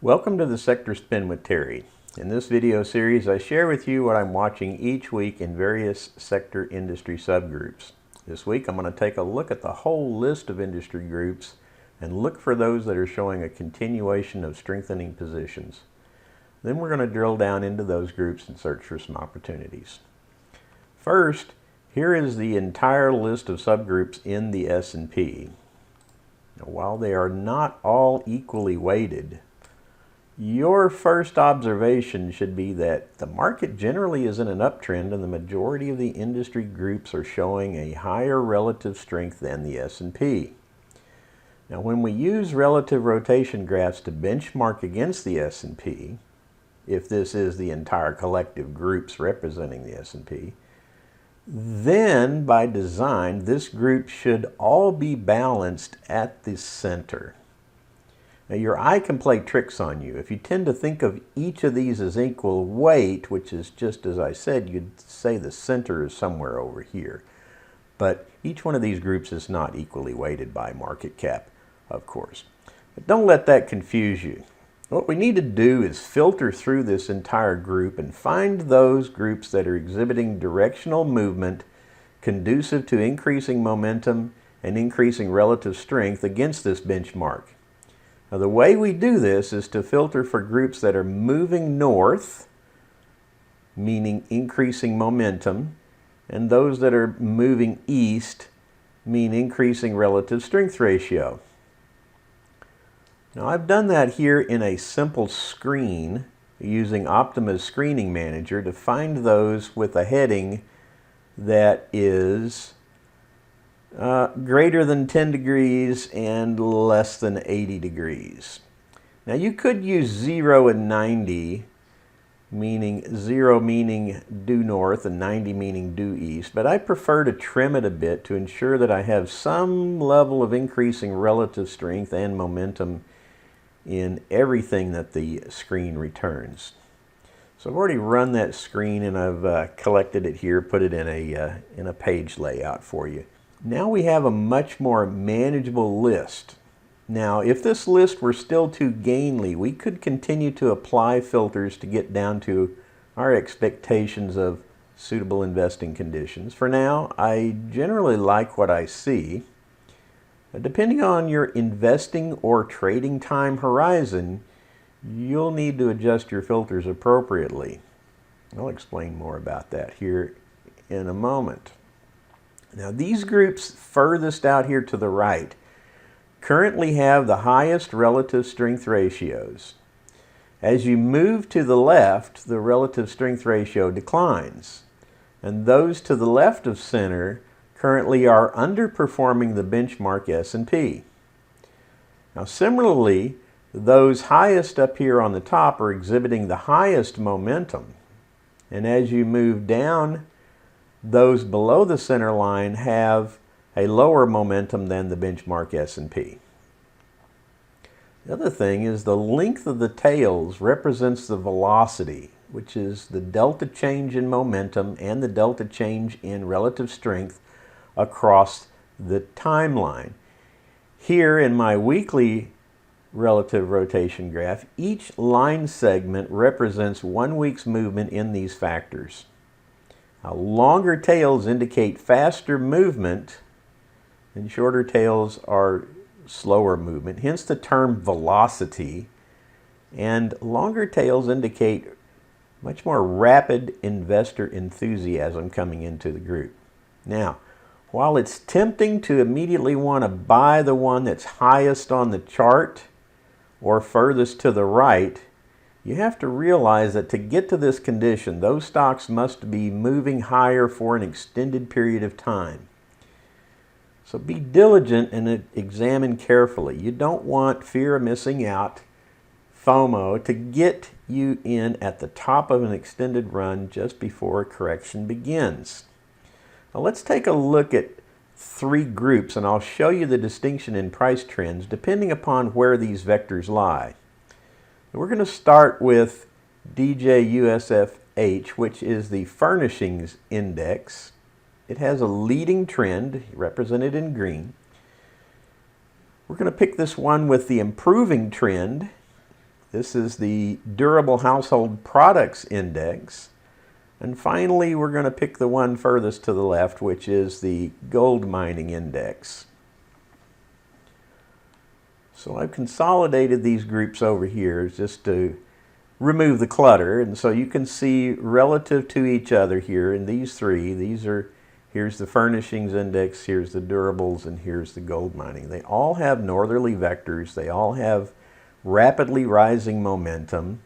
Welcome to the Sector Spin with Terry. In this video series, I share with you what I'm watching each week in various sector industry subgroups. This week, I'm going to take a look at the whole list of industry groups and look for those that are showing a continuation of strengthening positions. Then we're going to drill down into those groups and search for some opportunities. First, here is the entire list of subgroups in the S&P. Now, while they are not all equally weighted, your first observation should be that the market generally is in an uptrend and the majority of the industry groups are showing a higher relative strength than the S&P. Now, when we use relative rotation graphs to benchmark against the S&P, if this is the entire collective groups representing the S&P, then by design, this group should all be balanced at the center. Now, your eye can play tricks on you. If you tend to think of each of these as equal weight, which is just as I said, you'd say the center is somewhere over here. But each one of these groups is not equally weighted by market cap, of course. But don't let that confuse you. What we need to do is filter through this entire group and find those groups that are exhibiting directional movement conducive to increasing momentum and increasing relative strength against this benchmark. Now, the way we do this is to filter for groups that are moving north, meaning increasing momentum, and those that are moving east, mean increasing relative strength ratio. Now, I've done that here in a simple screen using Optuma's screening manager to find those with a heading that is greater than 10 degrees and less than 80 degrees. Now, you could use 0 and 90, meaning 0 meaning due north and 90 meaning due east, but I prefer to trim it a bit to ensure that I have some level of increasing relative strength and momentum in everything that the screen returns. So I've already run that screen and I've collected it here, put it in a page layout for you. Now we have a much more manageable list. Now, if this list were still too gainly, we could continue to apply filters to get down to our expectations of suitable investing conditions. For now, I generally like what I see. Depending on your investing or trading time horizon, you'll need to adjust your filters appropriately. I'll explain more about that here in a moment. Now, these groups furthest out here to the right currently have the highest relative strength ratios. As you move to the left, the relative strength ratio declines, and those to the left of center currently are underperforming the benchmark S&P. Now, similarly, those highest up here on the top are exhibiting the highest momentum, and as you move down, those below the center line have a lower momentum than the benchmark S&P. The other thing is the length of the tails represents the velocity, which is the delta change in momentum and the delta change in relative strength across the timeline. Here in my weekly relative rotation graph, each line segment represents 1 week's movement in these factors. Now, longer tails indicate faster movement and shorter tails are slower movement, hence the term velocity, and longer tails indicate much more rapid investor enthusiasm coming into the group. Now, while it's tempting to immediately want to buy the one that's highest on the chart or furthest to the right, you have to realize that to get to this condition, those stocks must be moving higher for an extended period of time. So be diligent and examine carefully. You don't want fear of missing out, FOMO, to get you in at the top of an extended run just before a correction begins. Now, let's take a look at 3 groups, and I'll show you the distinction in price trends depending upon where these vectors lie. We're going to start with DJUSFH, which is the furnishings index. It has a leading trend represented in green. We're going to pick this one with the improving trend This is the Durable Household Products Index. And finally, we're going to pick the one furthest to the left, which is the Gold Mining Index. So I've consolidated these groups over here just to remove the clutter. And so you can see relative to each other here in these three, here's the Furnishings Index, here's the Durables, and here's the Gold Mining. They all have northerly vectors. They all have rapidly rising momentum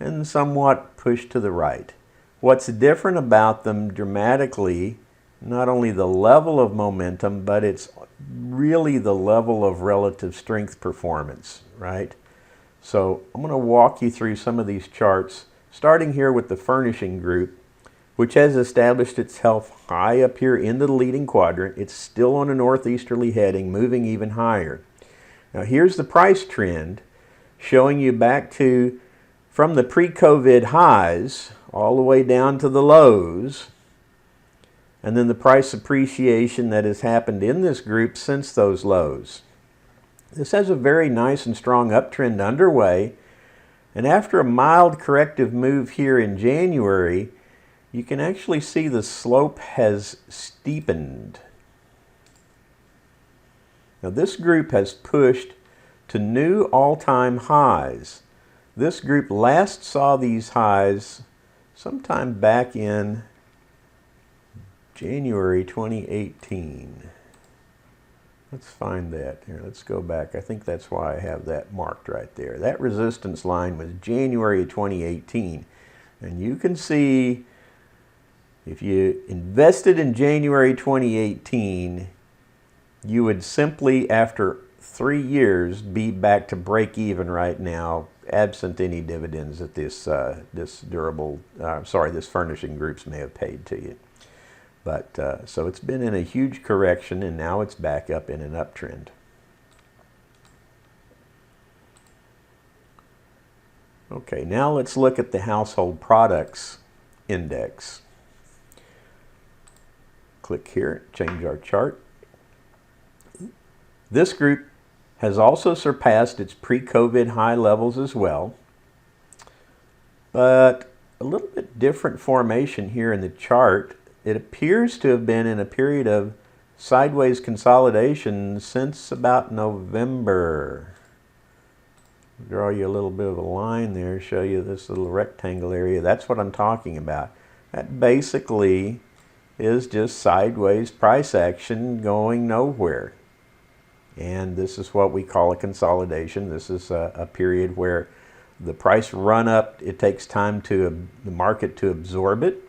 and somewhat pushed to the right. What's different about them dramatically, not only the level of momentum, but it's really the level of relative strength performance, right? So I'm going to walk you through some of these charts, starting here with the Furnishing Group, which has established itself high up here into the leading quadrant. It's still on a northeasterly heading, moving even higher. Now here's the price trend, showing you back to from the pre-COVID highs all the way down to the lows, and then the price appreciation that has happened in this group since those lows. This has a very nice and strong uptrend underway, and after a mild corrective move here in January, you can actually see the slope has steepened. Now this group has pushed to new all-time highs. This group last saw these highs sometime back in January 2018. Let's find that. Here, let's go back. I think that's why I have that marked right there. That resistance line was January 2018. And you can see if you invested in January 2018, you would simply, after 3 years, be back to break even right now, absent any dividends that this Furnishing Groups may have paid to you. But so it's been in a huge correction, and now it's back up in an uptrend. Okay, now let's look at the Household Products Index. Click here, change our chart. This group has also surpassed its pre-COVID high levels as well, but a little bit different formation here in the chart. It appears to have been in a period of sideways consolidation since about November. Draw you a little bit of a line there, show you this little rectangle area. That's what I'm talking about. That basically is just sideways price action going nowhere. And this is what we call a consolidation. This is a period where the price run up, it takes time to the market to absorb it.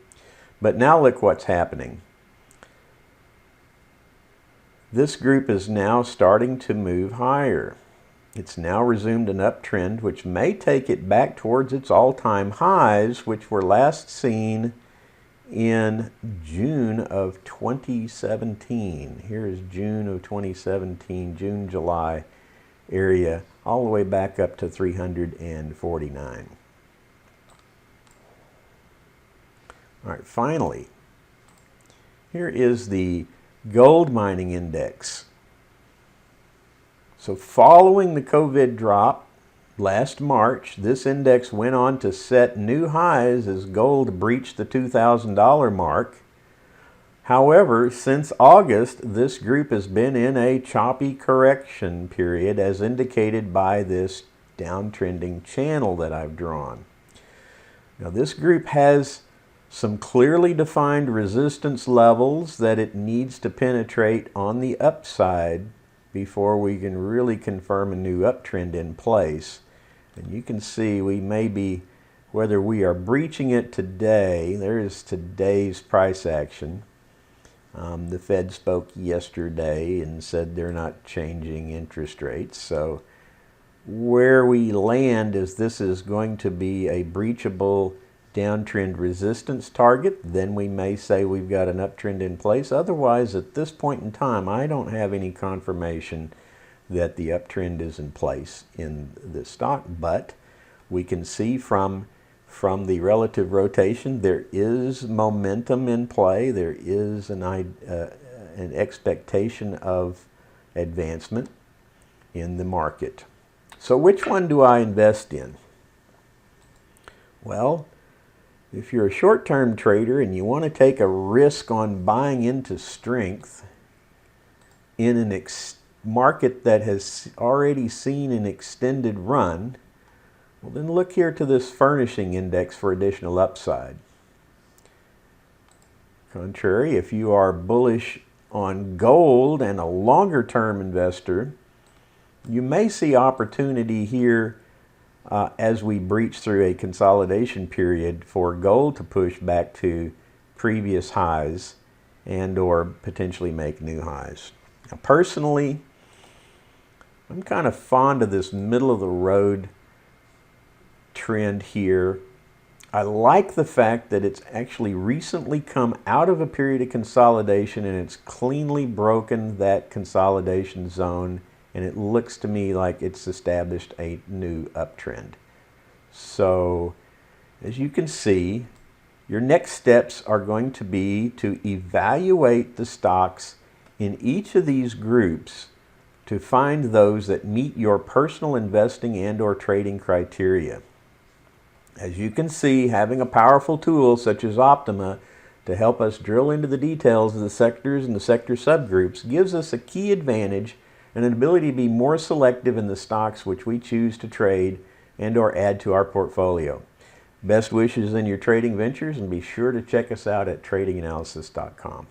But now look what's happening. This group is now starting to move higher. It's now resumed an uptrend, which may take it back towards its all-time highs, which were last seen in June of 2017. Here is June of 2017, June, July area, all the way back up to 349. All right, finally, here is the Gold Mining Index. So following the COVID drop last March, this index went on to set new highs as gold breached the $2,000 mark. However, since August, this group has been in a choppy correction period, as indicated by this downtrending channel that I've drawn. Now, this group has some clearly defined resistance levels that it needs to penetrate on the upside before we can really confirm a new uptrend in place. And you can see we may be, whether we are breaching it today, there is today's price action. The Fed spoke yesterday and said they're not changing interest rates. So where we land is this is going to be a breachable downtrend resistance target. Then we may say we've got an uptrend in place. Otherwise, at this point in time, I don't have any confirmation that the uptrend is in place in this stock, but we can see from the relative rotation there is momentum in play. There is an expectation of advancement in the market. So which one do I invest in? Well, if you're a short-term trader and you want to take a risk on buying into strength in an market that has already seen an extended run, well, then look here to this furnishing index for additional upside. Contrary, if you are bullish on gold and a longer-term investor, you may see opportunity here as we breach through a consolidation period for gold to push back to previous highs and or potentially make new highs. Now, personally, I'm kind of fond of this middle of the road trend here. I like the fact that it's actually recently come out of a period of consolidation and it's cleanly broken that consolidation zone, and it looks to me like it's established a new uptrend. So as you can see, your next steps are going to be to evaluate the stocks in each of these groups to find those that meet your personal investing and or trading criteria. As you can see, having a powerful tool such as Optuma to help us drill into the details of the sectors and the sector subgroups gives us a key advantage and an ability to be more selective in the stocks which we choose to trade and or add to our portfolio. Best wishes in your trading ventures, and be sure to check us out at tradinganalysis.com.